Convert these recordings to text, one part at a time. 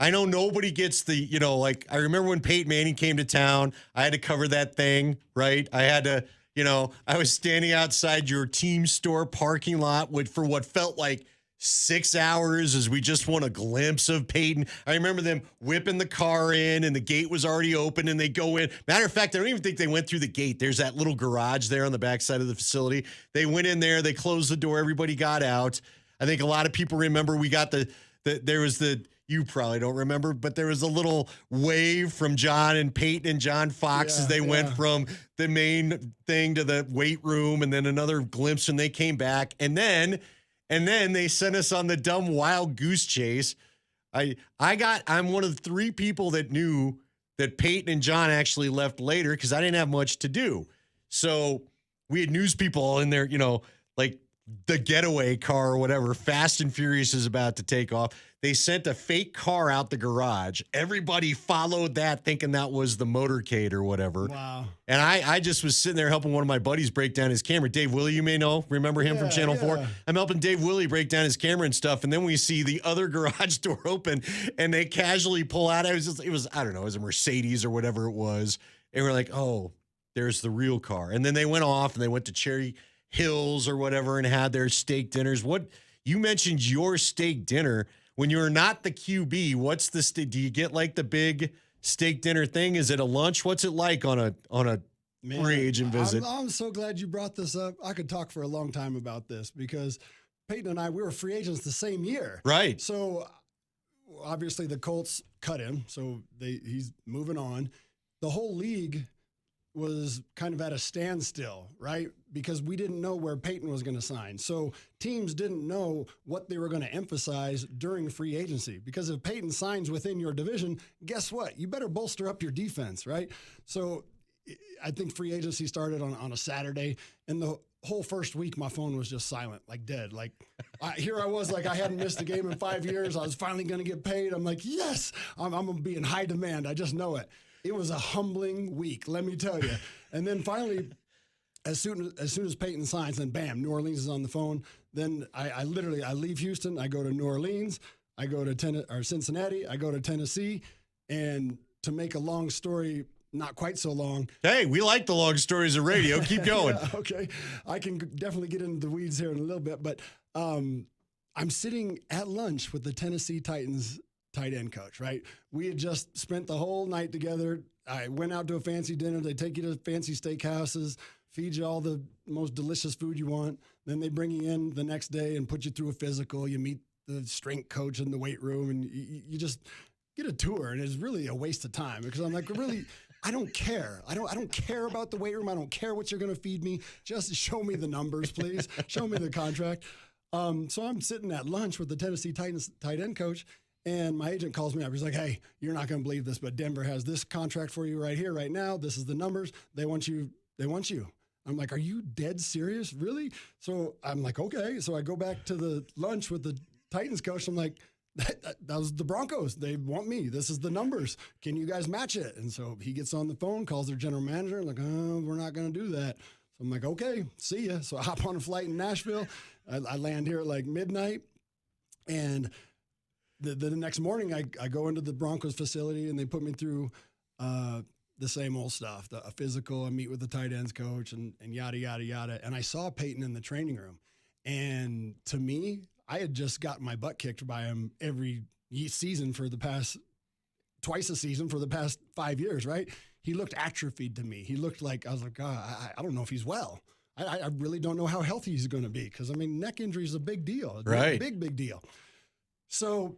I know nobody gets the, like, I remember when Peyton Manning came to town, I had to cover that thing, right? I had to, I was standing outside your team store parking lot for what felt like 6 hours as we just want a glimpse of Peyton. I remember them whipping the car in and the gate was already open and they go in. Matter of fact, I don't even think they went through the gate. There's that little garage there on the backside of the facility. They went in there, they closed the door, everybody got out. I think a lot of people remember we got you probably don't remember, but there was a little wave from John and Peyton and John Fox as they went from the main thing to the weight room, and then another glimpse when they came back. And then they sent us on the dumb wild goose chase. I'm one of the 3 people that knew that Peyton and John actually left later because I didn't have much to do. So we had news people all in there, like the getaway car or whatever. Fast and Furious is about to take off. They sent a fake car out the garage. Everybody followed that thinking that was the motorcade or whatever. Wow. And I just was sitting there helping one of my buddies break down his camera. Dave Willie, you may remember him from Channel 4. I'm helping Dave Willie break down his camera and stuff. And then we see the other garage door open and they casually pull out. I don't know, it was a Mercedes or whatever it was. And we're like, oh, there's the real car. And then they went off and they went to Cherry Hills or whatever and had their steak dinners. You mentioned your steak dinner. When you're not the QB, what's do you get like the big steak dinner thing? Is it a lunch? What's it like on a free agent visit? I'm so glad you brought this up. I could talk for a long time about this because Peyton and I, we were free agents the same year. Right. So obviously the Colts cut him, so he's moving on. The whole league was kind of at a standstill, right? Because we didn't know where Peyton was going to sign. So teams didn't know what they were going to emphasize during free agency. Because if Peyton signs within your division, guess what? You better bolster up your defense, right? So I think free agency started on a Saturday, and the whole first week my phone was just silent, like dead. Like here I was, like I hadn't missed a game in 5 years. I was finally going to get paid. I'm like, yes, I'm going to be in high demand. I just know it. It was a humbling week, let me tell you. And then finally, as soon as Peyton signs, then bam, New Orleans is on the phone. Then I leave Houston, I go to New Orleans, I go to Cincinnati, I go to Tennessee, and to make a long story not quite so long. Hey, we like the long stories of radio. Keep going. Yeah, okay, I can definitely get into the weeds here in a little bit, but I'm sitting at lunch with the Tennessee Titans tight end coach, right? We had just spent the whole night together. I went out to a fancy dinner. They take you to fancy steakhouses, feed you all the most delicious food you want. Then they bring you in the next day and put you through a physical. You meet the strength coach in the weight room, and you just get a tour. And it's really a waste of time because I'm like, really, I don't care. I don't care about the weight room. I don't care what you're going to feed me. Just show me the numbers, please. Show me the contract. So I'm sitting at lunch with the Tennessee Titans tight end coach. And my agent calls me up. He's like, hey, you're not going to believe this, but Denver has this contract for you right here, right now. This is the numbers. They want you. I'm like, are you dead serious? Really? So I'm like, okay. So I go back to the lunch with the Titans coach. I'm like, that was the Broncos. They want me. This is the numbers. Can you guys match it? And so he gets on the phone, calls their general manager. I'm like, oh, we're not going to do that. So I'm like, okay, see ya. So I hop on a flight in Nashville. I land here at like midnight. And the next morning, I go into the Broncos facility, and they put me through the same old stuff, a physical. I meet with the tight ends coach and yada, yada, yada. And I saw Peyton in the training room. And to me, I had just gotten my butt kicked by him every season twice a season for the past 5 years, right? He looked atrophied to me. He looked like, I was like, I don't know if he's well. I really don't know how healthy he's going to be because, I mean, neck injury is a big deal. Right. Big deal. So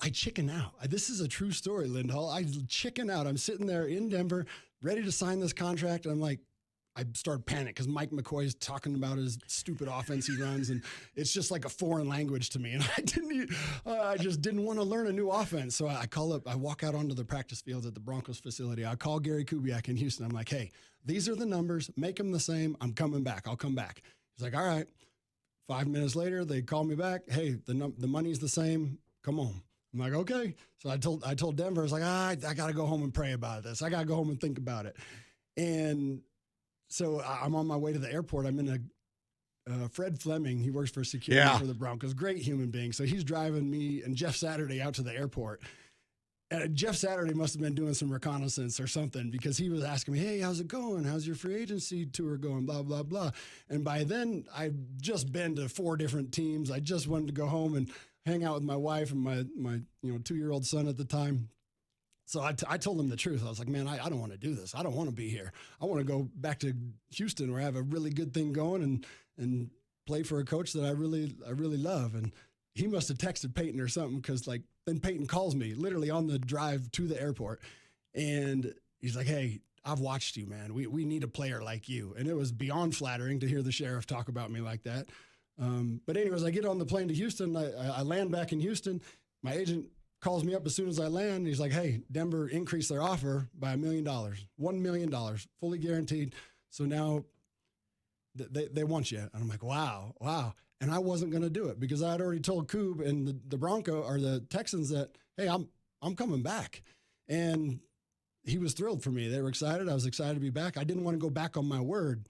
I chicken out. This is a true story, Lindhall. I chicken out. I'm sitting there in Denver, ready to sign this contract. And I'm like, I start panicking because Mike McCoy's talking about his stupid offense he runs, and it's just like a foreign language to me. And I just didn't want to learn a new offense. So I walk out onto the practice fields at the Broncos facility. I call Gary Kubiak in Houston. I'm like, hey, these are the numbers. Make them the same. I'm coming back. I'll come back. He's like, all right. 5 minutes later, they call me back. Hey, the money's the same. Come on. I'm like, okay. So I told Denver, I was like, I got to go home and pray about this. I got to go home and think about it. And so I'm on my way to the airport. I'm in Fred Fleming. He works for security for the Broncos. Great human being. So he's driving me and Jeff Saturday out to the airport. Jeff Saturday must have been doing some reconnaissance or something, because he was asking me, hey, how's it going? How's your free agency tour going? Blah, blah, blah. And by then, I'd just been to 4 different teams. I just wanted to go home and hang out with my wife and my 2-year-old son at the time. So I told him the truth. I was like, man, I don't want to do this. I don't want to be here. I want to go back to Houston, where I have a really good thing going and play for a coach that I really love. And he must have texted Payton or something, because then Payton calls me literally on the drive to the airport, and he's like, hey, I've watched you, man. We need a player like you. And it was beyond flattering to hear the sheriff talk about me like that. But anyways, I get on the plane to Houston. I land back in Houston. My agent calls me up as soon as I land. He's like, hey, Denver increased their offer by $1 million, $1 million, fully guaranteed. So now they want you. And I'm like, wow. And I wasn't going to do it, because I had already told Coob and the Broncos or the Texans that, hey, I'm coming back. And he was thrilled for me. They were excited. I was excited to be back. I didn't want to go back on my word.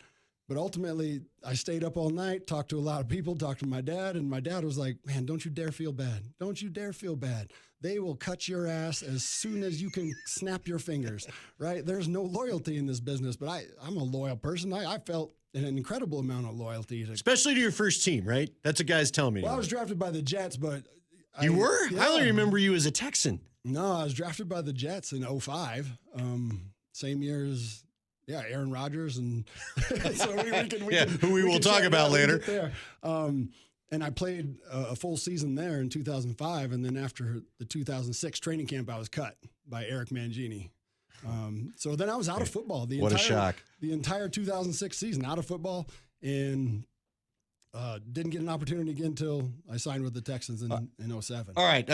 But ultimately, I stayed up all night, talked to a lot of people, talked to my dad, and my dad was like, man, don't you dare feel bad. Don't you dare feel bad. They will cut your ass as soon as you can snap your fingers, right? There's no loyalty in this business, but I'm a loyal person. I felt an incredible amount of loyalty. Especially to your first team, right? That's what guys tell me. Well, I was drafted by the Jets, but... You were? Yeah. I only remember you as a Texan. No, I was drafted by the Jets in 2005, same year as... Yeah, Aaron Rodgers, and so who we will talk about later. And I played a full season there in 2005, and then after the 2006 training camp, I was cut by Eric Mangini. So then I was out of football. What a shock! The entire 2006 season, out of football, and didn't get an opportunity again until I signed with the Texans in 2007. All right.